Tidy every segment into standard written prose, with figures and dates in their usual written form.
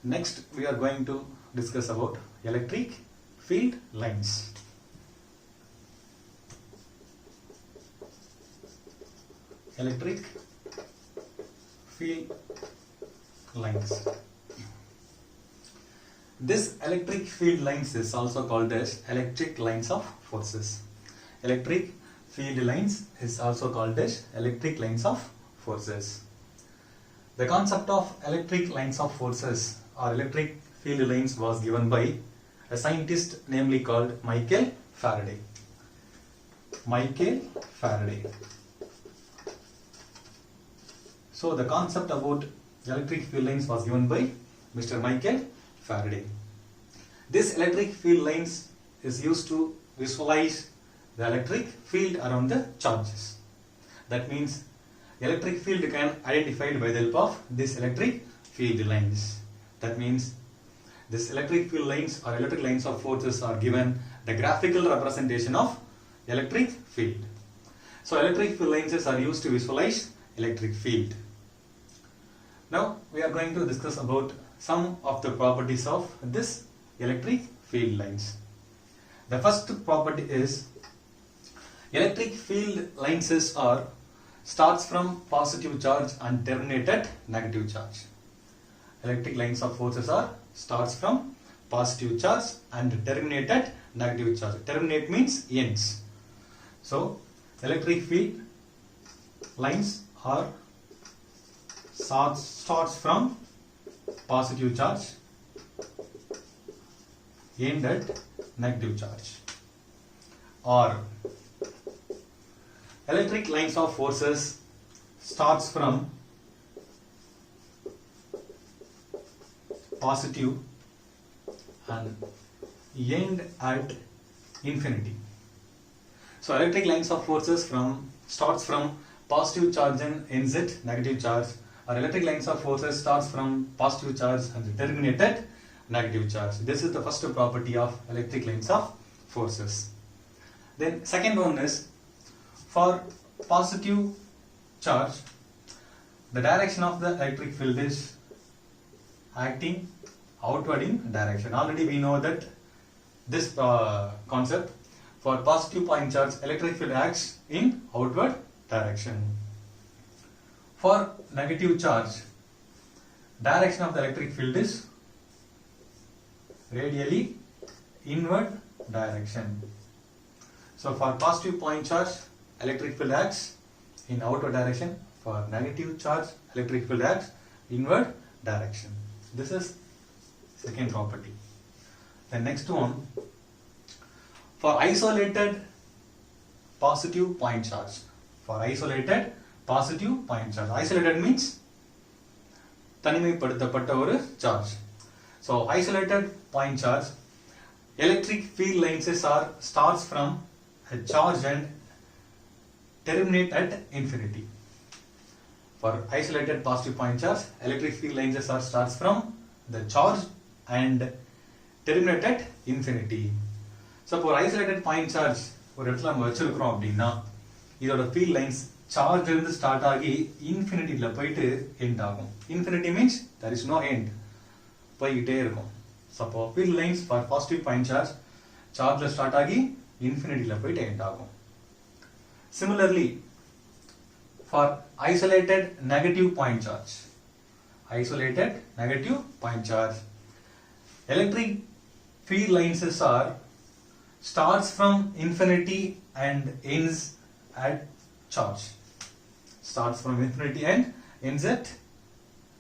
Next, we are going to discuss about electric field lines. Electric field lines. This electric field lines is also called as electric lines of forces. Electric field lines is also called as electric lines of forces. The concept of electric lines of forces or electric field lines was given by a scientist namely called Michael Faraday. Michael Faraday. So the concept about electric field lines was given by Mr. Michael Faraday. This electric field lines is used to visualize the electric field around the charges. That means electric field can identified by the help of this electric field lines. That means this electric field lines or electric lines of forces are given the graphical representation of electric field. So electric field lines are used to visualize electric field. Now we are going to discuss about some of the properties of this electric field lines. The first property is electric field lines starts from positive charge and terminate at negative charge. Electric lines of forces are starts from positive charge and terminate at negative charge. Terminate means ends. So electric field lines are starts from positive charge, end at negative charge. Or electric lines of forces starts from positive and end at infinity. So electric lines of forces starts from positive charge and ends at negative charge, or electric lines of forces starts from positive charge and terminate at negative charge. This is the first property of electric lines of forces. Then second one is, for positive charge, the direction of the electric field is acting outward in direction. Already we know that this concept. For positive point charge, electric field acts in outward direction. For negative charge, direction of the electric field is radially inward direction. So for positive point charge, electric field acts in outward direction. For negative charge, electric field acts inward direction. This is second property. The next one, for isolated positive point charge. For isolated positive point charge. Isolated means தனிமைப்படுத்தப்பட்ட ஒரு charge. So isolated point charge, electric field lines starts from a charge and terminate at infinity. For isolated positive point charge, electric field lines starts from the charge and terminate at infinity. So for isolated point charge ஒரு இடத்துல நம்ம வச்சிருக்கிறோம் அப்படின்னா இதோட field lines charge இருந்து start ஆகி இன்ஃபினிட்டில போயிட்டு எண்ட் ஆகும். Infinity means there is no end. போயிட்டே இருக்கும். So for field lines for positive point charge, chargeல ஸ்டார்ட் ஆகி இன்ஃபினிட்டில போயிட்டு எண்ட் ஆகும். Similarly, for isolated negative point charge, isolated negative point charge, electric field lines starts from infinity and ends at charge. Starts from infinity and ends at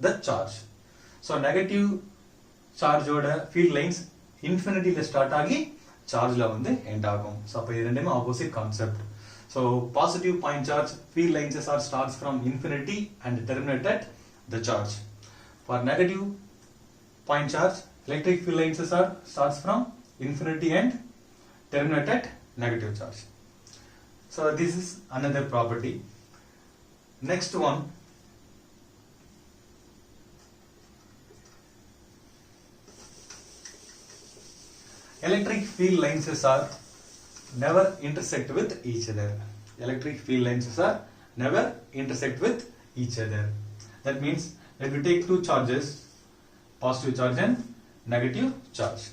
the charge. So negative charge oda field lines infinity la start agi charge la vandu end agum. So appo idu rendum opposite concept. So positive point charge field lines starts from infinity and terminate at the charge. For negative point charge, electric field lines starts from infinity and terminate at negative charge. So this is another property. Next one, electric field lines never intersect with each other. Electric field lines never intersect with each other. That means if you take two charges, positive charge and negative charge.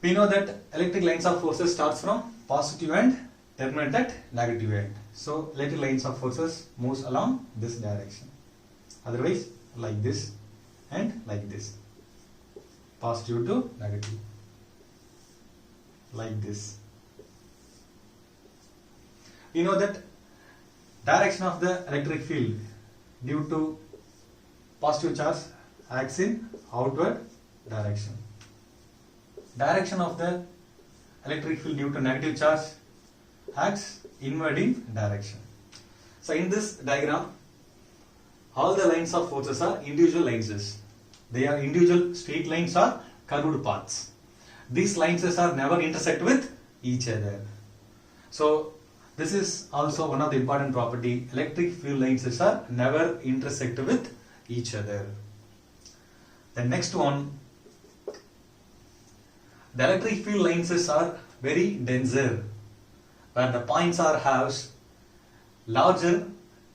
We know that electric lines of forces starts from positive end, terminate at negative end. So electric lines of forces moves along this direction. Otherwise, like this and like this. Positive to negative. Like this. We know that direction of the electric field due to positive charge acts in outward direction. Direction of the electric field due to negative charge acts inward in direction. So in this diagram, all the lines of forces are individual lines. They are individual straight lines or curved paths. These lines are never intersect with each other. So this is also one of the important property. Electric field lines are never intersect with each other. The next one, the electric field lines are very denser, where the points are has larger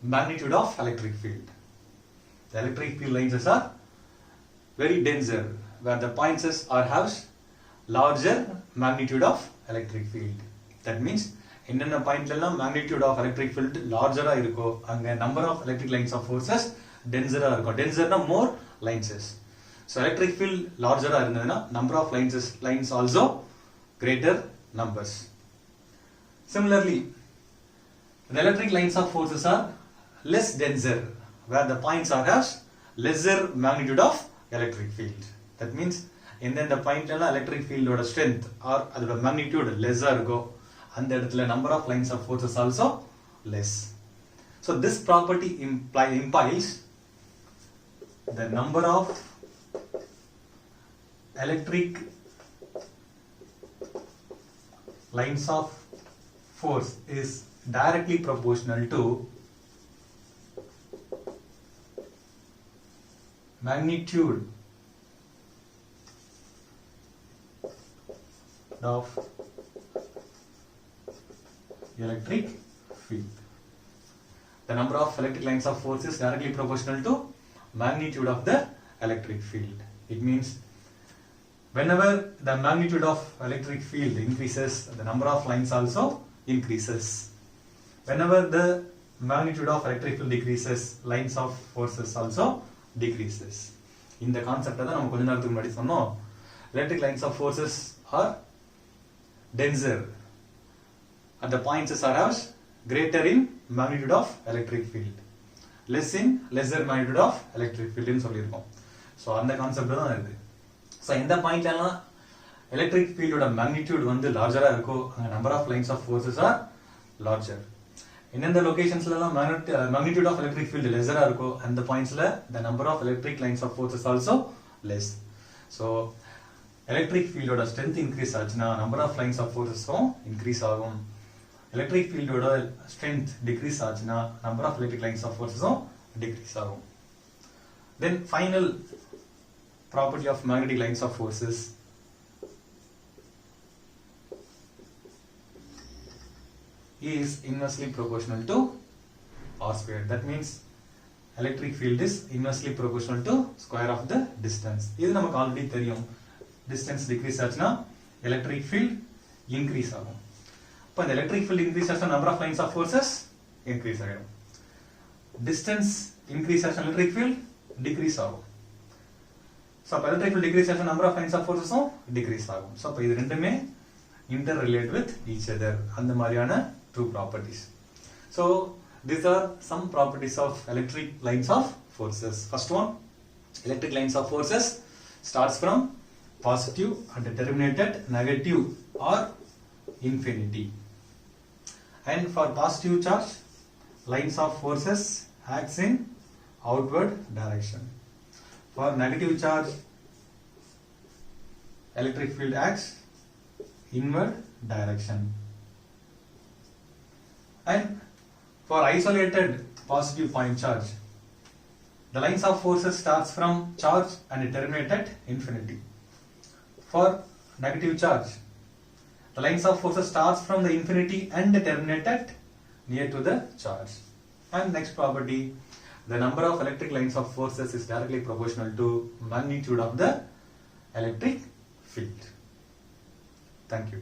magnitude of electric field. The electric field lines are very denser, where the points are has larger magnitude of electric field. That means என்னென்ன பாயிண்ட்ல magnitude of electric field larger இருக்கோ அங்க number of electric lines of forces denser இருக்கும். Denser na more lines. So electric field larger இருந்ததுன்னா number of lines also greater numbers. Similarly, the electric lines of forces are less denser, where the points are has lesser magnitude of electric field. That means எந்தெந்த பாயிண்ட்ல electric field ஓட strength or அதோட magnitude lesser இருக்கோ and the number of lines of forces also less. So this property implies the number of electric lines of force is directly proportional to magnitude of electric field. The number of electric lines of force is directly proportional to magnitude of the electric field. It means whenever the magnitude of electric field increases, the number of lines also increases. Whenever the magnitude of electric field decreases, lines of forces also decreases. In the concept that we konja electric lines of forces are denser. At the points are greater in magnitude of electric field, less in lesser magnitude of electric field in solirkom. So அந்த concept தான் இது. So இந்த பாயிண்ட்ல எல்லாம் electric field ஓட magnitude வந்து larger-ஆ இருக்கோ அங்க number of lines of forces are larger. இந்த லொகேஷன்ஸ்ல எல்லாம் magnitude of electric field lesser-ஆ இருக்கோ அந்த பாயிண்ட்ஸ்ல the number of electric lines of forces also less. So electric field ஓட strength increase ஆச்சுனா number of lines of forces increase ஆகும். Electric field ஓட strength decrease ஆச்சுனா number of electric lines of forces decrease ஆகும். Then final property of magnetic lines of forces is inversely proportional to r square. That means electric field is inversely proportional to square of the distance. இது நமக்கு already தெரியும். Distance decrease ஆச்சுனா electric field increase ஆகும். இப்போ இந்த electric field increase ஆச்சுனா number of lines of forces increase ஆகிடும். Distance increase ஆச்சுனா electric field decrease ஆகும். So electric field decrease ஆச்சுனா number of lines of forces decrease ஆகும். So இப்போ இது ரெண்டுமே interrelate with each other. அந்த மாதிரியான two properties. So these are some properties of electric lines of forces. First one, electric lines of forces starts from positive and terminate at negative or infinity. And for positive charge, lines of forces acts in outward direction. For negative charge, electric field acts inward direction. And for isolated positive point charge, the lines of forces starts from charge and terminate at infinity. For negative charge, the lines of forces starts from the infinity and terminate at near to the charge. And next property, the number of electric lines of forces is directly proportional to magnitude of the electric field. Thank you.